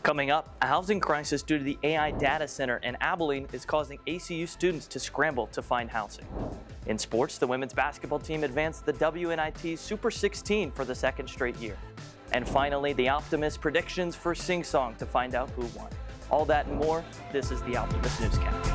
Coming up, a housing crisis due to the AI data center in Abilene is causing ACU students to scramble to find housing. In sports, the women's basketball team advanced the WNIT Super 16 for the second straight year. And finally, the Optimist predictions for Sing Song to find out who won. All that and more, this is the Optimist Newscast.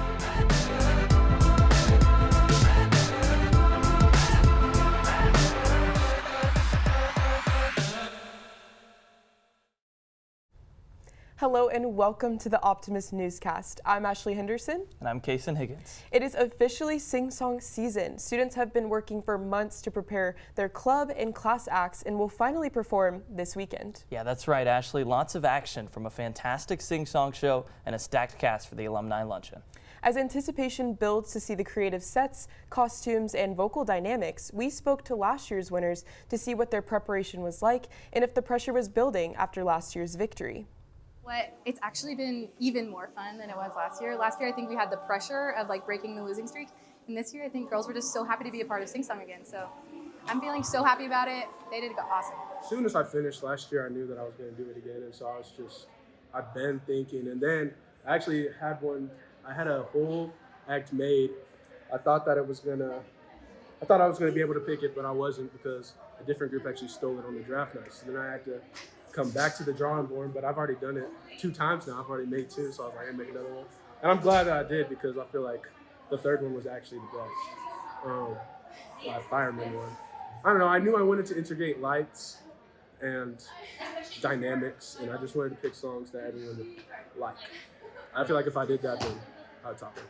Hello and welcome to the Optimist Newscast. I'm Ashley Henderson. And I'm Kason Higgins. It is officially sing-song season. Students have been working for months to prepare their club and class acts and will finally perform this weekend. Yeah, that's right, Ashley. Lots of action from a fantastic sing-song show and a stacked cast for the alumni luncheon. As anticipation builds to see the creative sets, costumes, and vocal dynamics, we spoke to last year's winners to see what their preparation was like and if the pressure was building after last year's victory. It's actually been even more fun than it was last year. Last year, I think we had the pressure of breaking the losing streak. And this year, I think girls were just so happy to be a part of Sing Song again. So I'm feeling so happy about it. They did awesome. As soon as I finished last year, I knew that I was going to do it again. And so I've been thinking. And then I actually I had a whole act made. I thought I was going to be able to pick it, but I wasn't because a different group actually stole it on the draft night. So then I had to come back to the drawing board, but I've already done it 2 times now. I've already made 2, so I was like, I'm make another one. And I'm glad that I did because I feel like the third one was actually the best. My fireman one. I don't know, I knew I wanted to integrate lights and dynamics, and I just wanted to pick songs that everyone would like. I feel like if I did that, then I'd top it.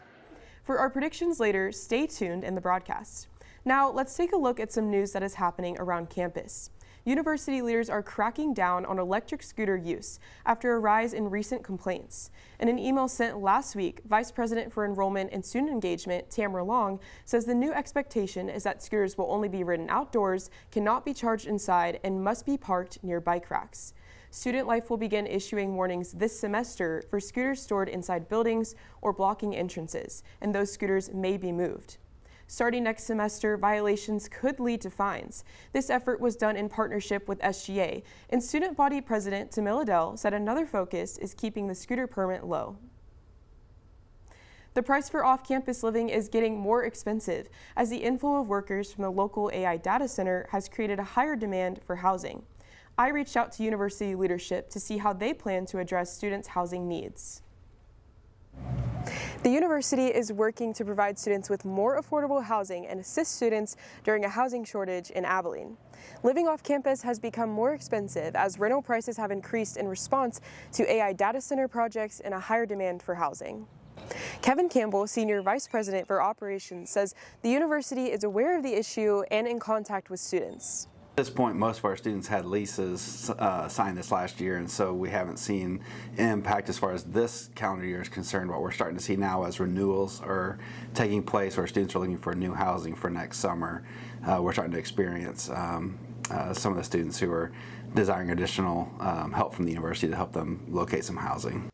For our predictions later, stay tuned in the broadcast. Now, let's take a look at some news that is happening around campus. University leaders are cracking down on electric scooter use after a rise in recent complaints. In an email sent last week, Vice President for Enrollment and Student Engagement, Tamara Long, says the new expectation is that scooters will only be ridden outdoors, cannot be charged inside, and must be parked near bike racks. Student Life will begin issuing warnings this semester for scooters stored inside buildings or blocking entrances, and those scooters may be moved. Starting next semester, violations could lead to fines. This effort was done in partnership with SGA, and Student Body President Tamil Adel said another focus is keeping the scooter permit low. The price for off-campus living is getting more expensive as the inflow of workers from the local AI data center has created a higher demand for housing. I reached out to university leadership to see how they plan to address students' housing needs. The university is working to provide students with more affordable housing and assist students during a housing shortage in Abilene. Living off campus has become more expensive as rental prices have increased in response to AI data center projects and a higher demand for housing. Kevin Campbell, Senior Vice President for Operations, says the university is aware of the issue and in contact with students. At this point, most of our students had leases signed this last year, and so we haven't seen an impact as far as this calendar year is concerned. What we're starting to see now as renewals are taking place, or students are looking for new housing for next summer, we're starting to experience some of the students who are desiring additional help from the university to help them locate some housing.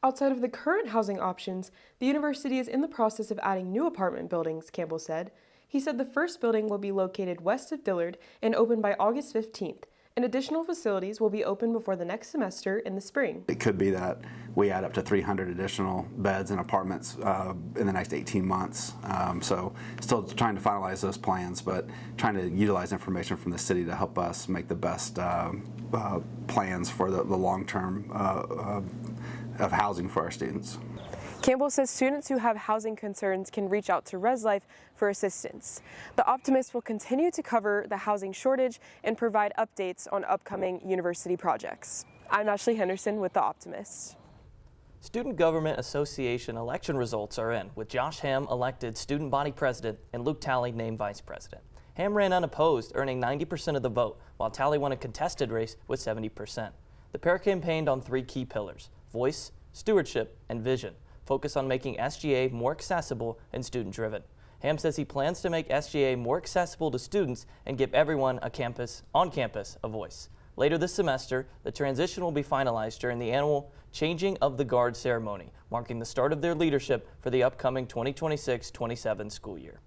Outside of the current housing options, the university is in the process of adding new apartment buildings, Campbell said. He said the first building will be located west of Dillard and open by August 15th, and additional facilities will be open before the next semester in the spring. It could be that we add up to 300 additional beds and apartments in the next 18 months. So still trying to finalize those plans, but trying to utilize information from the city to help us make the best plans for the long term of housing for our students. Campbell says students who have housing concerns can reach out to ResLife for assistance. The Optimist will continue to cover the housing shortage and provide updates on upcoming university projects. I'm Ashley Henderson with The Optimist. Student Government Association election results are in, with Josh Ham elected Student Body President and Luke Talley named Vice President. Ham ran unopposed, earning 90% of the vote, while Talley won a contested race with 70%. The pair campaigned on 3 key pillars: voice, stewardship, and vision. Focus on making SGA more accessible and student-driven. Ham says he plans to make SGA more accessible to students and give everyone on campus a voice. Later this semester, the transition will be finalized during the annual Changing of the Guard ceremony, marking the start of their leadership for the upcoming 2026-27 school year.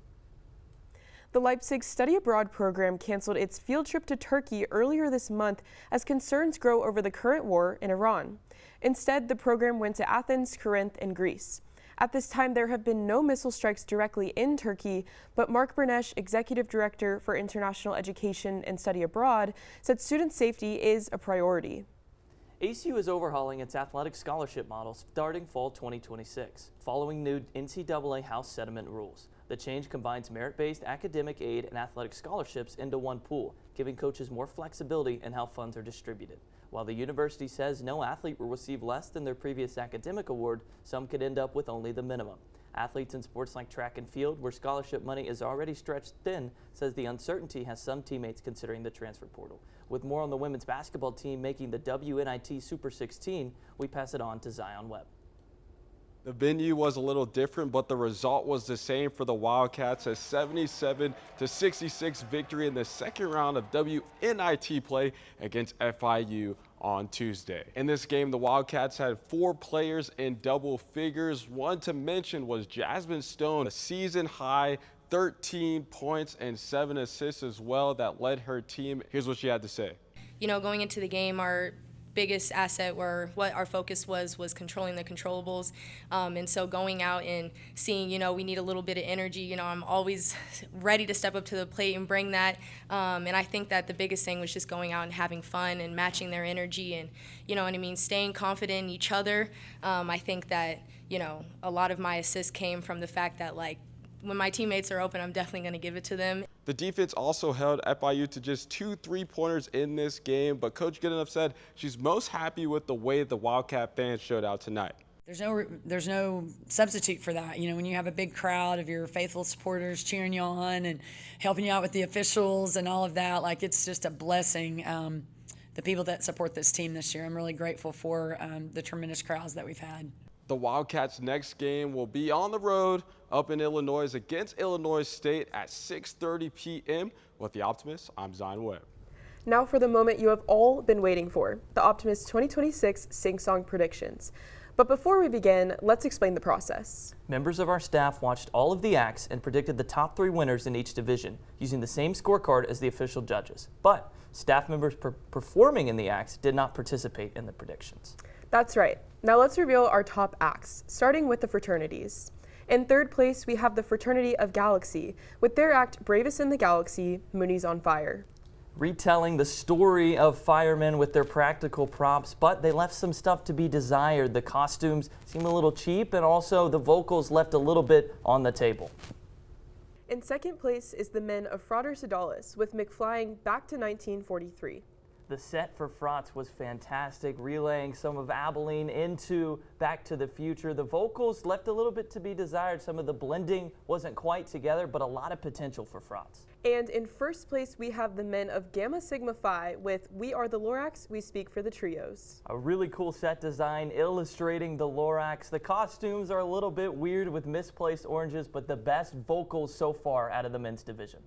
The Leipzig Study Abroad program canceled its field trip to Turkey earlier this month as concerns grow over the current war in Iran. Instead, the program went to Athens, Corinth, and Greece. At this time, there have been no missile strikes directly in Turkey, but Mark Bernesh, Executive Director for International Education and Study Abroad, said student safety is a priority. ACU is overhauling its athletic scholarship model starting fall 2026, following new NCAA House settlement rules. The change combines merit-based academic aid and athletic scholarships into one pool, giving coaches more flexibility in how funds are distributed. While the university says no athlete will receive less than their previous academic award, some could end up with only the minimum. Athletes in sports like track and field, where scholarship money is already stretched thin, says the uncertainty has some teammates considering the transfer portal. With more on the women's basketball team making the WNIT Super 16, we pass it on to Zion Webb. The venue was a little different, but the result was the same for the Wildcats, a 77-66 victory in the second round of WNIT play against FIU on Tuesday. In this game, the Wildcats had 4 players in double figures. One to mention was Jasmine Stone, a season high 13 points and 7 assists as well that led her team. Here's what she had to say. Going into the game, our biggest asset, or what our focus was controlling the controllables. And so going out and seeing, we need a little bit of energy. I'm always ready to step up to the plate and bring that. And I think that the biggest thing was just going out and having fun and matching their energy and, staying confident in each other. I think that, a lot of my assists came from the fact that, when my teammates are open, I'm definitely going to give it to them. The defense also held FIU to just 2 3-pointers in this game, but Coach Goodenough said she's most happy with the way the Wildcat fans showed out tonight. There's no substitute for that. When you have a big crowd of your faithful supporters cheering you on and helping you out with the officials and all of that, it's just a blessing. The people that support this team this year, I'm really grateful for the tremendous crowds that we've had. The Wildcats' next game will be on the road up in Illinois against Illinois State at 6:30 p.m. With the Optimist, I'm Zion Webb. Now for the moment you have all been waiting for, the Optimist 2026 Sing-Song predictions. But before we begin, let's explain the process. Members of our staff watched all of the acts and predicted the top 3 winners in each division, using the same scorecard as the official judges. But staff members performing in the acts did not participate in the predictions. That's right. Now let's reveal our top acts, starting with the fraternities. In third place, we have the Fraternity of Galaxy, with their act Bravest in the Galaxy, Mooney's on Fire. Retelling the story of firemen with their practical props, but they left some stuff to be desired. The costumes seem a little cheap, and also the vocals left a little bit on the table. In second place is the Men of Frater Sedalis, with McFlying Back to 1943. The set for Frotz was fantastic, relaying some of Abilene into Back to the Future. The vocals left a little bit to be desired. Some of the blending wasn't quite together, but a lot of potential for Frotz. And in first place, we have the Men of Gamma Sigma Phi with We Are the Lorax, We Speak for the Trios. A really cool set design illustrating the Lorax. The costumes are a little bit weird with misplaced oranges, but the best vocals so far out of the men's division.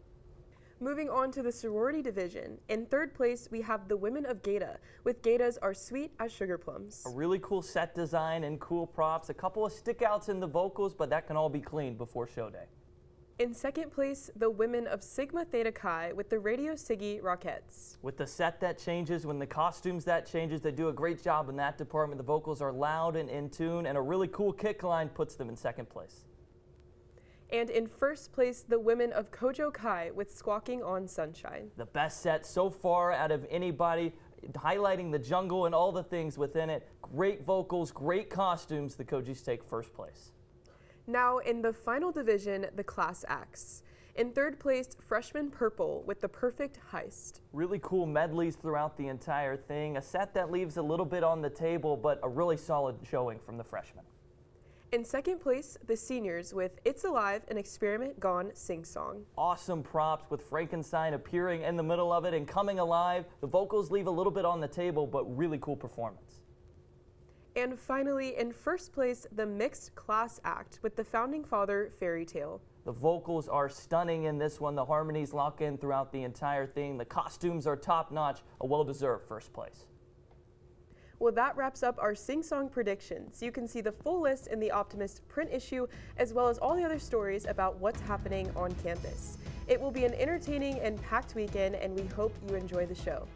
Moving on to the sorority division, in third place we have the Women of Gaeta, with Gaetas are sweet as sugar plums. A really cool set design and cool props, a couple of stickouts in the vocals, but that can all be cleaned before show day. In second place, the Women of Sigma Theta Chi with the Radio Siggy Rockettes. With the set that changes, when the costumes that changes, they do a great job in that department. The vocals are loud and in tune, and a really cool kick line puts them in second place. And in first place, the Women of Kojo Kai with Squawking on Sunshine. The best set so far out of anybody, highlighting the jungle and all the things within it. Great vocals, great costumes. The Kojis take first place. Now in the final division, the class acts. In third place, Freshman Purple with the Perfect Heist. Really cool medleys throughout the entire thing. A set that leaves a little bit on the table, but a really solid showing from the freshmen. In second place, the seniors with It's Alive, an Experiment Gone Sing-Song. Awesome props with Frankenstein appearing in the middle of it and coming alive. The vocals leave a little bit on the table, but really cool performance. And finally, in first place, the mixed class act with the Founding Father Fairy Tale. The vocals are stunning in this one. The harmonies lock in throughout the entire thing. The costumes are top-notch, a well-deserved first place. Well, that wraps up our Sing Song predictions. You can see the full list in the Optimist print issue, as well as all the other stories about what's happening on campus. It will be an entertaining and packed weekend, and we hope you enjoy the show.